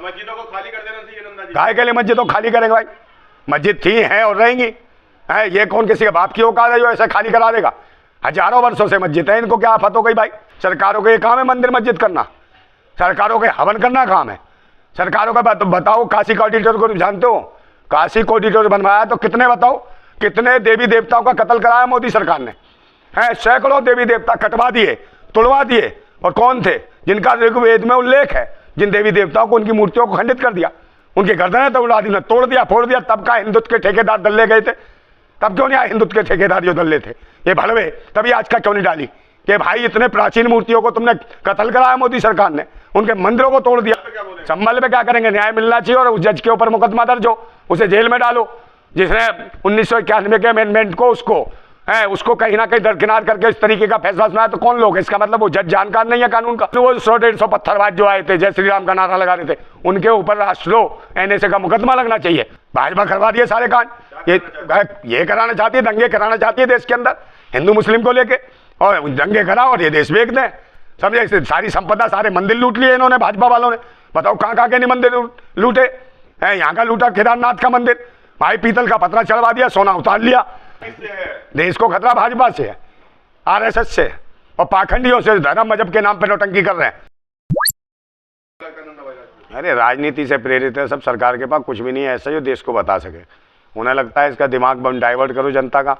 मस्जिदों को खाली कर देना चाहिए नंदा जी। काहे के लिए मस्जिद तो खाली करेंगे भाई? मस्जिद थी, हैं और रहेंगी। है ये कौन किसी के बाप की औकात है जो ऐसा खाली करा देगा? हजारों वर्षों से मस्जिद है, इनको क्या आफत हो गई भाई? सरकारों का ये काम है मंदिर मस्जिद करना, सरकारों के हवन करना काम है सरकारों का। बताओ, काशी का ऑडिटोरियम को जानते हो? काशी को ऑडिटोरियम बनवाया तो कितने, बताओ कितने देवी देवताओं का कत्ल कराया मोदी सरकार ने? है सैकड़ों देवी देवता कटवा दिए, तुड़वा दिए। और कौन थे? जिनका ऋग्वेद में उल्लेख है, जिन देवी देवताओं को, उनकी मूर्तियों को खंडित कर दिया, उनकी गर्दनें तोड़ा दी, तोड़ दिया, फोड़ दिया। तब का हिंदुत्व के ठेकेदार दल्ले गए थे? तब क्यों नहीं आए हिंदुत्व के ठेकेदार जो दल्ले थे ये भड़वे? तभी आज का क्यों नहीं डाली कि भाई इतने प्राचीन मूर्तियों को तुमने कत्ल कराया मोदी सरकार ने, उनके मंदिरों को तोड़ दिया। संभल में क्या करेंगे? न्याय मिलना चाहिए और उस जज के ऊपर मुकदमा दर्ज हो, उसे जेल में डालो। जिसने 1991 के अमेंडमेंट को उसको कहीं ना कहीं दरकिनार करके इस तरीके का फैसला सुनाया तो कौन लोग? इसका मतलब वो जज जानकार नहीं है कानून का। वो 100-150 पत्थरबाज जो आए थे, जय श्री राम का नारा लगा रहे थे, उनके ऊपर राष्ट्रद्रोह NSA का मुकदमा लगना चाहिए। भाजपा करवा दिए सारे कांड। ये कराना चाहती है, दंगे कराना चाहती है देश के अंदर हिंदू मुस्लिम को लेके, और दंगे कराओ और ये देश बेच दें। समझे? सारी संपदा, सारे मंदिर लूट लिए इन्होंने, भाजपा वालों ने। बताओ कहाँ कहाँ के नहीं मंदिर लूटे हैं? यहाँ का लूटा केदारनाथ का मंदिर, भाई पीतल का पतरा चढ़वा दिया, सोना उतार लिया। देश को खतरा भाजपा से है, RSS से और पाखंडियों से, धर्म मजहब के नाम पर नौटंकी कर रहे हैं। अरे राजनीति से प्रेरित है सब, सरकार के पास कुछ भी नहीं है ऐसा जो देश को बता सके। उन्हें लगता है इसका दिमाग डाइवर्ट करो जनता का,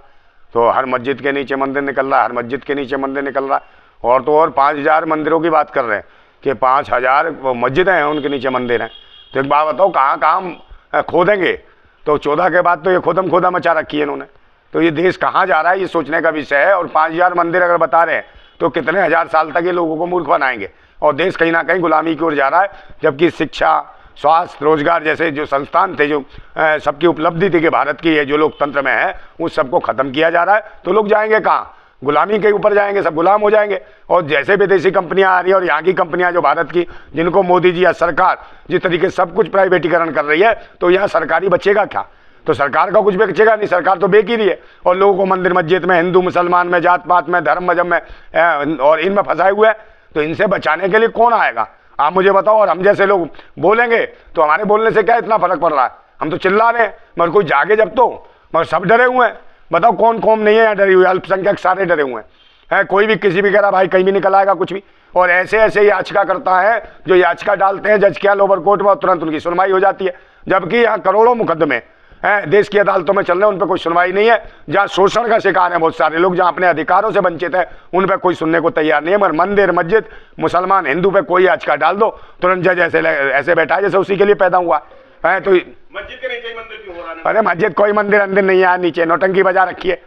तो हर मस्जिद के नीचे मंदिर निकल रहा है, हर मस्जिद के नीचे मंदिर निकल रहा है। और तो और 5000 मंदिरों की बात कर रहे हैं कि 5000 मस्जिदें हैं, उनके नीचे मंदिर हैं। तो एक बात बताओ, कहाँ कहाँ खोदेंगे? तो 14 के बाद तो ये खोदा मचा रखी है इन्होंने। तो ये देश कहाँ जा रहा है ये सोचने का विषय है। और 5000 मंदिर अगर बता रहे हैं तो कितने हजार साल तक ये लोगों को मूर्ख बनाएंगे, और देश कहीं ना कहीं गुलामी की ओर जा रहा है। जबकि शिक्षा, स्वास्थ्य, रोजगार जैसे जो संस्थान थे, जो सबकी उपलब्धि थी कि भारत की ये जो लोकतंत्र में है, उस सबको खत्म किया जा रहा है। तो लोग जाएंगे कहाँ? गुलामी के ऊपर जाएंगे, सब गुलाम हो जाएंगे। और जैसे विदेशी कंपनियां आ रही है और यहाँ की कंपनियां जो भारत की, जिनको मोदी जी या सरकार जिस तरीके सब कुछ प्राइवेटीकरण कर रही है, तो यहाँ सरकारी बचेगा क्या? तो सरकार का कुछ बचेगा नहीं, सरकार तो बेक ही रही है। और लोगों को मंदिर मस्जिद में, हिंदू मुसलमान में, जात पात में, धर्म मजहब में और इनमें फंसाए हुए है। तो इनसे बचाने के लिए कौन आएगा? आप मुझे बताओ। और हम जैसे लोग बोलेंगे तो हमारे बोलने से क्या इतना फर्क पड़ रहा है? हम तो चिल्ला रहे हैं, मगर कोई जागे जब तो, मगर सब डरे हुए हैं। बताओ कौन कौम नहीं है डरी हुई? अल्पसंख्यक सारे डरे हुए हैं। कोई भी किसी भी कह रहा भाई कहीं भी निकल आएगा कुछ भी। और ऐसे ऐसे याचिका करता है जो याचिका डालते हैं जज के यहाँ लोअर कोर्ट में, तुरंत उनकी सुनवाई हो जाती है। जबकि यहाँ करोड़ों मुकदमे देश की अदालतों में चल रहे हैं, उन पर कोई सुनवाई नहीं है। जहाँ शोषण का शिकार है बहुत सारे लोग, जहाँ अपने अधिकारों से वंचित है, उन पर कोई सुनने को तैयार नहीं है। मगर मंदिर मस्जिद, मुसलमान हिंदू पे कोई याचिका डाल दो, तुरंत जज ऐसे बैठा है जैसे उसी के लिए पैदा हुआ है। तो मस्जिद के नीचे मंदिर क्यों हो रहा है? अरे मस्जिद कोई मंदिर अंदर नहीं है, नीचे नौटंकी बजा रखी है।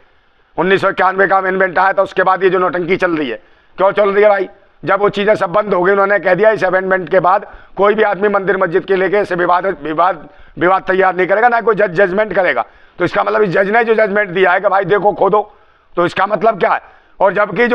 1991 का अमेंडमेंट आया था, उसके बाद ये जो नौटंकी चल रही है, क्यों चल रही है भाई? जब वो चीज़ें सब बंद हो गई, उन्होंने कह दिया इस अमेंडमेंट के बाद कोई भी आदमी मंदिर मस्जिद के लेके ऐसे विवाद तैयार नहीं करेगा, ना कोई जजमेंट करेगा। तो इसका मतलब इस जज ने जो जजमेंट दिया है कि भाई देखो खोदो, तो इसका मतलब क्या है? और जबकि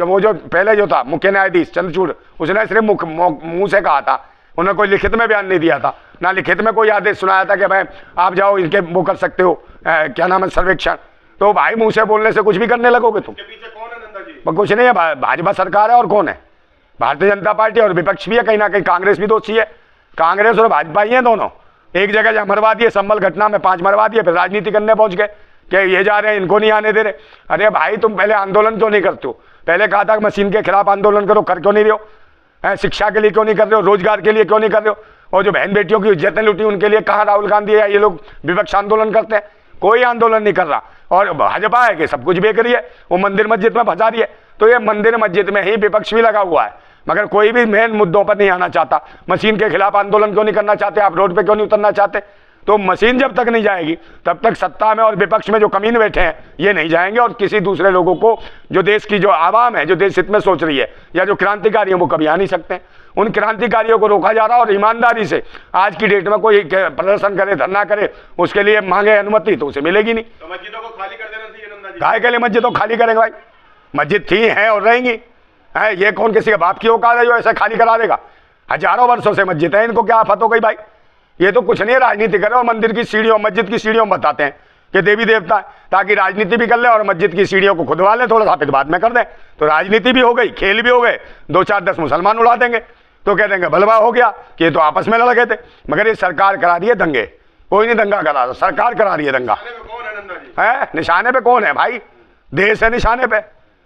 वो जो पहले जो था मुख्य न्यायाधीश चंद्रचूड़, उसने सिर्फ मुंह से कहा था, उन्होंने कोई लिखित में बयान नहीं दिया था, ना लिखित में कोई आदेश सुनाया था कि भाई आप जाओ इनके वो कर सकते हो, क्या नाम है, सर्वेक्षण। तो भाई मुंह से बोलने से कुछ भी करने लगोगे तुम? पीछे कौन है नंदा जी? कुछ नहीं है, भाजपा सरकार है। और कौन है? भारतीय जनता पार्टी, और विपक्ष भी है, कहीं ना कहीं कांग्रेस भी दोषी है। कांग्रेस और भाजपा ही है दोनों। एक जगह जहाँ मरवा दिए, संभल घटना में 5 मरवा दिए, फिर राजनीति करने पहुंच गए कि ये जा रहे हैं, इनको नहीं आने दे रहे। अरे भाई तुम पहले आंदोलन क्यों नहीं करते हो? पहले कहा था मशीन के खिलाफ आंदोलन करो, कर क्यों नहीं रहे हो? शिक्षा के लिए क्यों नहीं कर रहे हो? रोजगार के लिए क्यों नहीं कर रहे हो? और जो बहन बेटियों की इज्जतें लूटी, उनके लिए कहाँ राहुल गांधी या ये लोग विपक्ष आंदोलन करते हैं? कोई आंदोलन नहीं कर रहा। और भाजपा है कि सब कुछ बेच रही है, वो मंदिर मस्जिद में फंसा रही है। तो ये मंदिर मस्जिद में ही विपक्ष भी लगा हुआ है, मगर कोई भी मेन मुद्दों पर नहीं आना चाहता। मशीन के खिलाफ आंदोलन क्यों नहीं करना चाहते? आप रोड पे क्यों नहीं उतरना चाहते? तो मशीन जब तक नहीं जाएगी तब तक सत्ता में और विपक्ष में जो कमीन बैठे हैं ये नहीं जाएंगे। और किसी दूसरे लोगों को, जो देश की जो आवाम है, जो देश हित में सोच रही है, या जो क्रांतिकारी है, वो कभी आ नहीं सकते। उन क्रांतिकारियों को रोका जा रहा है। और ईमानदारी से आज की डेट में कोई प्रदर्शन करे, धरना करे, उसके लिए मांगे अनुमति, तो उसे मिलेगी नहीं। तो मस्जिदों को खाली कर देना चाहिए नंदा जी। काहे के लिए मस्जिद तो खाली करेंगे भाई? मस्जिद थी, हैं और रहेंगी। है ये कौन किसी के बाप की औकात है जो ऐसा खाली करा देगा? हजारों वर्षों से मस्जिद है, इनको क्या आफत हो गई भाई? ये तो कुछ नहीं, राजनीति कर रहे हो। मंदिर की सीढ़ियों, मस्जिद की सीढ़ियों में बताते हैं कि देवी देवता है, ताकि राजनीति भी कर ले और मस्जिद की सीढ़ियों को खुदवा लें, थोड़ा सा फिर बाद में कर दें। तो राजनीति भी हो गई, खेल भी हो गए, 2-4-10 मुसलमान उड़ा देंगे। तो कह देंगे बलवा हो गया कि ये तो आपस में लड़ गए थे। मगर ये सरकार करा रही है दंगे, कोई नहीं दंगा करा रहा, सरकार करा रही है दंगा। निशाने पे कौन है नंदा जी? है निशाने पे कौन है भाई? देश है निशाने पे,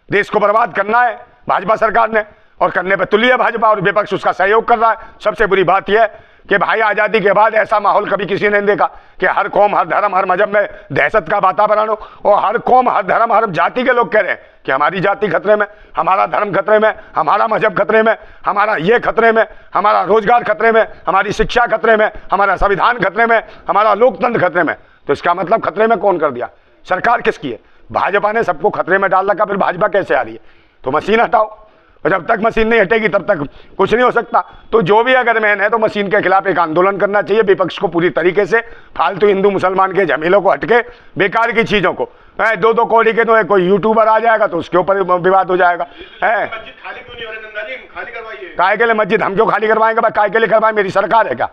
देश को बर्बाद करना है भाजपा सरकार ने, और करने पे तुली है भाजपा, और विपक्ष उसका सहयोग कर रहा है। सबसे बुरी बात यह है कि भाई आज़ादी के बाद ऐसा माहौल कभी किसी ने नहीं देखा कि हर कौम, हर धर्म, हर मजहब में दहशत का वातावरण हो, और हर कौम, हर धर्म, हर जाति के लोग कह रहे हैं कि हमारी जाति खतरे में, हमारा धर्म खतरे में, हमारा मजहब खतरे में, हमारा ये खतरे में, हमारा रोजगार खतरे में, हमारी शिक्षा खतरे में, हमारा संविधान खतरे में, हमारा लोकतंत्र खतरे में। तो इसका मतलब खतरे में कौन कर दिया? सरकार किसकी है? भाजपा ने सबको खतरे में डाल रखा। फिर भाजपा कैसे आ रही है? तो मशीन हटाओ, और जब तक मशीन नहीं हटेगी तब तक कुछ नहीं हो सकता। तो जो भी अगर मैन है तो मशीन के खिलाफ एक आंदोलन करना चाहिए विपक्ष को पूरी तरीके से, फालतू हिंदू मुसलमान के झमेलों को हटके बेकार की चीज़ों को। दो दो कौड़ी के तो कोई यूट्यूबर आ जाएगा तो उसके ऊपर विवाद हो जाएगा। है मस्जिद खाली क्यों नहीं हो रही नंदा जी? खाली करवाइए। काय के लिए मस्जिद हम क्यों खाली करवाएंगे भाई? काय के लिए करवाएं? मेरी सरकार है क्या?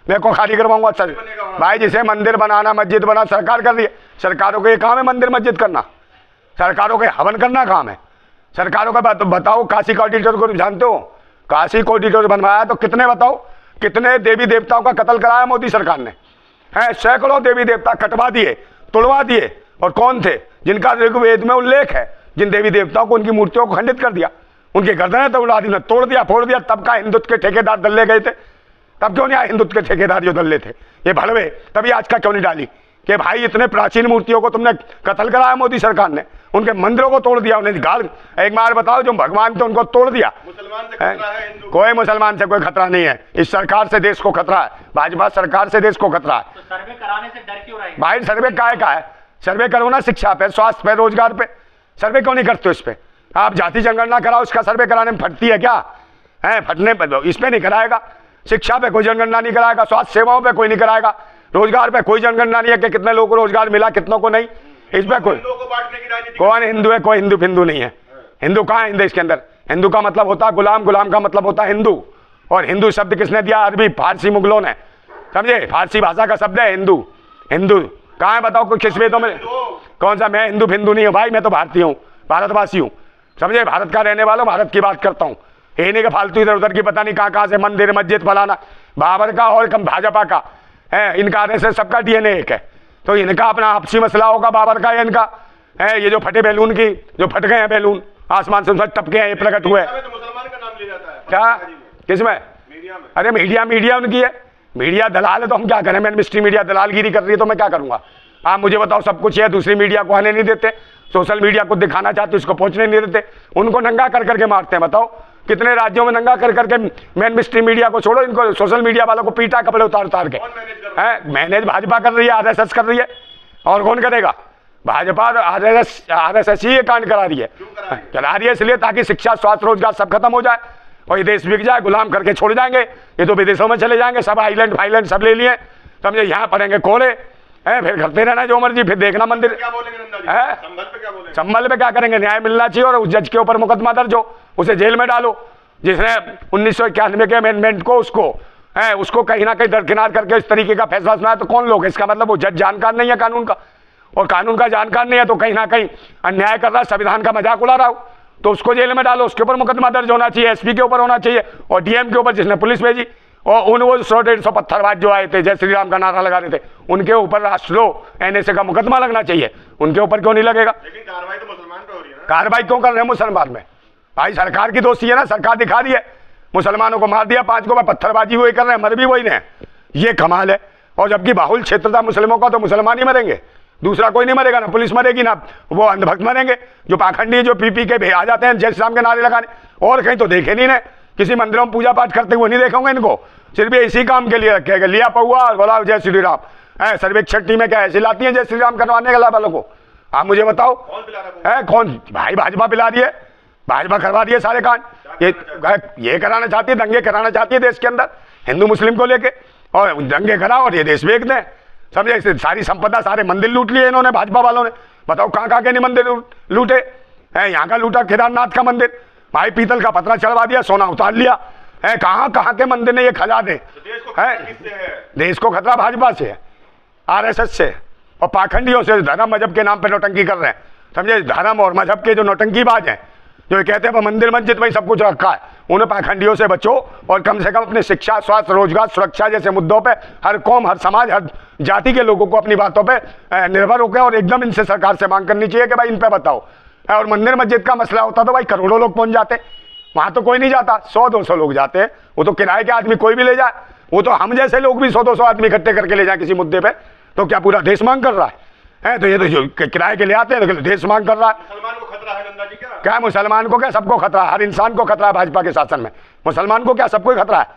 मैं को खाली करवाऊंगा? सर भाई जिसे मंदिर बनाना, मस्जिद बना, सरकार कर रही है। सरकारों को ये काम है मंदिर मस्जिद करना, सरकारों के हवन करना काम है सरकारों का। बताओ काशी कोऑर्डिनेटर को जानते हो? काशी कोऑर्डिनेटर बनवाया तो कितने, बताओ कितने देवी देवताओं का कत्ल कराया मोदी सरकार ने? हैं सैकड़ों देवी देवता कटवा दिए, तोड़वा दिए। और कौन थे? जिनका ऋग्वेद में उल्लेख है, जिन देवी देवताओं को, उनकी मूर्तियों को खंडित कर दिया, उनकी गर्दनें तोड़ा दी, तोड़ दिया, फोड़ दिया। तब का हिंदुत्व के ठेकेदार दल्ले गए थे? तब क्यों नहीं आए हिंदुत्व के ठेकेदार जो दल्ले थे ये भड़वे? तभी आज का क्यों नहीं डाली कि भाई इतने प्राचीन मूर्तियों को तुमने कत्ल कराया मोदी सरकार ने, उनके मंदिरों को तोड़ दिया, उन्हें गाल। एक बार बताओ जो भगवान थे उनको तोड़ दिया। मुसलमान से खतरा है हिंदू? कोई मुसलमान से कोई खतरा नहीं है, इस सरकार से देश को खतरा है, भाजपा सरकार से देश को खतरा है। तो सर्वे कराने से डर क्यों रहे? भाई सर्वे काय का है? सर्वे करो ना शिक्षा पे, स्वास्थ्य पे, रोजगार पे। सर्वे क्यों नहीं करते? इस पे आप जाति जनगणना कराओ, उसका सर्वे कराने में फटती है क्या? है फटने पर इस पे नहीं कराएगा। शिक्षा पे कोई जनगणना नहीं कराएगा, स्वास्थ्य सेवाओं पे कोई नहीं कराएगा, रोजगार पे कोई जनगणना नहीं है कि कितने लोगों को रोजगार मिला, कितनों को नहीं। इस पे कोई, हिंदुओं को बांटने की राजनीति। कौन हिंदू है? कोई हिंदू फिंदू नहीं है। हिंदू कहाँ है? हिंदू इसके अंदर हिंदू का मतलब होता है गुलाम, गुलाम का मतलब होता है हिंदू। और हिंदू शब्द किसने दिया? अरबी फारसी मुगलों ने, समझे? फारसी भाषा का शब्द है हिंदू। हिंदू कहाँ है बताओ? कोई किस वेदों में? कौन सा? मैं हिंदू फिंदू नहीं हूँ भाई, मैं तो भारतीय हूँ, भारतवासी हूँ, समझे? भारत का रहने वाला, भारत की बात करता हूँ। ये नहीं कि फालतू इधर उधर की पता नहीं कहाँ से मंदिर मस्जिद फलाना। बाबर का और कम भाजपा का है, इनका आरएसएस सबका डीएनए एक है। तो इनका अपना आपसी मसला होगा बाबर का या इनका है? ये जो फटे बैलून की, जो फट गए हैं बैलून, आसमान से टपके हैं, ये प्रकट हुए। तो मुसलमान का नाम लिया जाता है क्या? किसमें? मीडिया में। अरे मीडिया उनकी है, मीडिया दलाल है तो हम क्या करें? मैं मिस्ट्री मीडिया दलालगिरी कर रही है तो मैं क्या करूंगा? आप मुझे बताओ, सब कुछ है, दूसरी मीडिया को आने नहीं देते, सोशल मीडिया को दिखाना चाहते उसको पहुंचने नहीं देते, उनको नंगा कर करके मारते हैं। बताओ कितने राज्यों में नंगा कर करके, मेन मिस्ट्री मीडिया को छोड़ो, इनको सोशल मीडिया वालों को पीटा कपड़े उतार उतार के। है मैनेज भाजपा कर रही है, आरएसएस कर रही है, और कौन करेगा? भाजपा आरएसएस ही ये कांड करा रही है। करा रही है इसलिए ताकि शिक्षा, स्वास्थ्य, रोजगार सब खत्म हो जाए और ये देश बिक जाए, गुलाम करके छोड़ जाएंगे। ये तो विदेशों में चले जाएंगे, सब आइलैंड फाइलैंड सब ले लिए, समझे? यहाँ पड़ेंगे कोले, है फिर करते रहना जो मर्जी, फिर देखना मंदिर। क्या बोलेंगे नंदा जी? है संभल पे क्या बोलेंगे? संभल पे क्या करेंगे? न्याय मिलना चाहिए और उस जज के ऊपर मुकदमा दर्ज हो, उसे जेल में डालो। जिसने 1991 के अमेंडमेंट को उसको कहीं ना कहीं दरकिनार करके इस तरीके का फैसला सुनाया तो कौन लोग? इसका मतलब वो जज जानकार नहीं है कानून का, और कानून का जानकार नहीं है तो कहीं ना कहीं अन्याय कर रहा है, संविधान का मजाक उड़ा रहा हो, तो उसको जेल में डालो, उसके ऊपर मुकदमा दर्ज होना चाहिए, एसपी के ऊपर होना चाहिए और डीएम के ऊपर जिसने पुलिस भेजी, और उन वो 100-150 पत्थरबाज जो आए थे, जय श्री राम का नारा लगा रहे थे, उनके ऊपर राष्ट्रो एनएसए का मुकदमा लगना चाहिए। उनके ऊपर क्यों नहीं लगेगा? लेकिन कार्रवाई तो मुसलमान पे हो रही है ना। कार्रवाई क्यों कर रहे हैं मुसलमान में? भाई सरकार की दोषी है ना, सरकार दिखा रही है, मुसलमानों को मार दिया 5 को, पत्थरबाजी वही कर रहे हैं, मर भी वही रहे, ये कमाल है। और जबकि बाहुल क्षेत्र था मुस्लिमों का, तो मुसलमान ही मरेंगे, दूसरा कोई नहीं मरेगा, ना पुलिस मरेगी, ना वो अंधभक्त मरेंगे, जो पाखंडी जो पी के आ जाते हैं जय श्री राम के नारे लगाने। और कहीं तो देखे नहीं, किसी मंदिरों में पूजा पाठ करते हुए नहीं देखोगे इनको, सिर्फ इसी काम के लिए रखे गए, लिया पहुआ और बोला जय श्री राम। सर्वेक्षण टीमें क्या ऐसे लाती हैं जय श्री राम करवाने के वालों को? आप मुझे बताओ कौन पिला रहा है? कौन? भाई भाजपा पिला रही है, भाजपा करवा रही है सारे कांड। ये कराना चाहती है, दंगे कराना चाहती है देश के अंदर हिंदू मुस्लिम को लेके, और दंगे करा और ये देश बेच दें, समझे? सारी संपदा, सारे मंदिर लूट लिए इन्होंने, भाजपा वालों ने। बताओ कहाँ कहाँ के नहीं मंदिर लूटे हैं? यहाँ का लूटा केदारनाथ का मंदिर, भाई पीतल का पतरा चढ़वा दिया, सोना उतार लिया है। कहाँ कहाँ के मंदिर ने ये खजाने हैं? देश को खतरा भाजपा से है, आरएसएस से और पाखंडियों से, धर्म मजहब के नाम पे नौटंकी कर रहे हैं, समझे? धर्म और मजहब के जो नौटंकीबाज हैं, जो ये कहते हैं मंदिर मस्जिद में ही सब कुछ रखा है, उन्हें पाखंडियों से बचो और कम से कम अपने शिक्षा, स्वास्थ्य, रोजगार, सुरक्षा जैसे मुद्दों पे हर कौम, हर समाज, हर जाति के लोगों को अपनी बातों पे निर्भर होकर और एकदम इनसे सरकार से मांग करनी चाहिए कि भाई इन पे बताओ। और मंदिर मस्जिद का मसला होता तो भाई करोड़ों लोग पहुंच जाते, वहाँ तो कोई नहीं जाता, 100-200 लोग जाते हैं। वो तो किराए के आदमी कोई भी ले जाए, वो तो हम जैसे लोग भी 100-200 आदमी इकट्ठे करके ले जाए किसी मुद्दे पे, तो क्या पूरा देश मांग कर रहा है? तो ये तो जो किराए के ले आते हैं तो देश मांग कर रहा है। मुसलमान को खतरा है नंदा जी? क्या मुसलमान को क्या, सबको खतरा है, हर इंसान को खतरा है भाजपा के शासन में। मुसलमान को क्या, सबको ही खतरा है।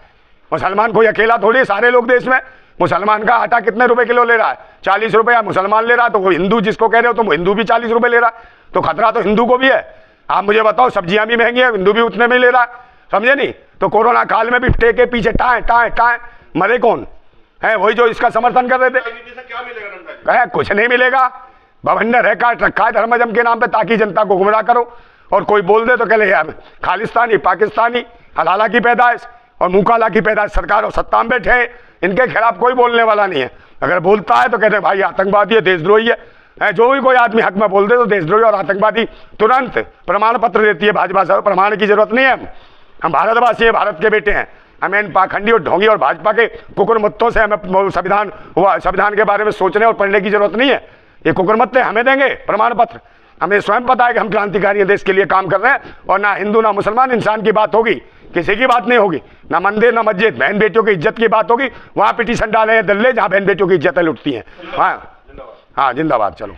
मुसलमान कोई अकेला थोड़ी, सारे लोग देश में। मुसलमान का आटा कितने रुपए किलो ले रहा है? 40 रुपये मुसलमान ले रहा है, तो वो हिंदू जिसको कह रहे हो तो वो हिंदू भी 40 रुपये ले रहा है, तो खतरा तो हिंदू को भी है। आप मुझे बताओ, सब्जियां भी महंगी है, हिंदू भी उतने में ले रहा है, समझे नहीं? तो कोरोना काल में भी टेके पीछे टाए टाए टाए मरे कौन है? वही जो इसका समर्थन कर रहे थे। राजनीति से क्या मिलेगा नंदा जी? कुछ नहीं मिलेगा, भवंडर है, काट रखा है धर्मजम के नाम पे ताकि जनता को गुमराह करो। और कोई बोल दे तो कह ले यार खालिस्तानी, पाकिस्तानी, हलाला की पैदाइश और मुकाला की पैदाइश, सरकार और सत्ता में बैठे हैं, इनके खिलाफ कोई बोलने वाला नहीं है। अगर बोलता है तो कहते हैं भाई आतंकवादी है, देशद्रोही है। जो भी कोई आदमी हक में बोल दे तो देशद्रोही और आतंकवादी तुरंत प्रमाण पत्र देती है भाजपा से। प्रमाण की जरूरत नहीं है, हम भारतवासी हैं, भारत के बेटे हैं। हमें इन पाखंडी और ढोंगी और भाजपा के कुकुरमुत्तों से हमें संविधान के बारे में सोचने और पढ़ने की जरूरत नहीं है। ये कुकुरमुत्ते हमें देंगे प्रमाण पत्र। हमें स्वयं पता है कि हम क्रांतिकारी देश के लिए काम कर रहे हैं, और ना हिंदू ना मुसलमान इंसान की बात होगी, किसी की बात नहीं होगी, ना मंदिर ना मस्जिद, बहन बेटियों की इज्जत की बात होगी। वहाँ पिटीशन डाले हैं दल्ले जहाँ बहन बेटियों की इज्जतें लुटती हैं। हाँ, जिंदाबाद। चलो।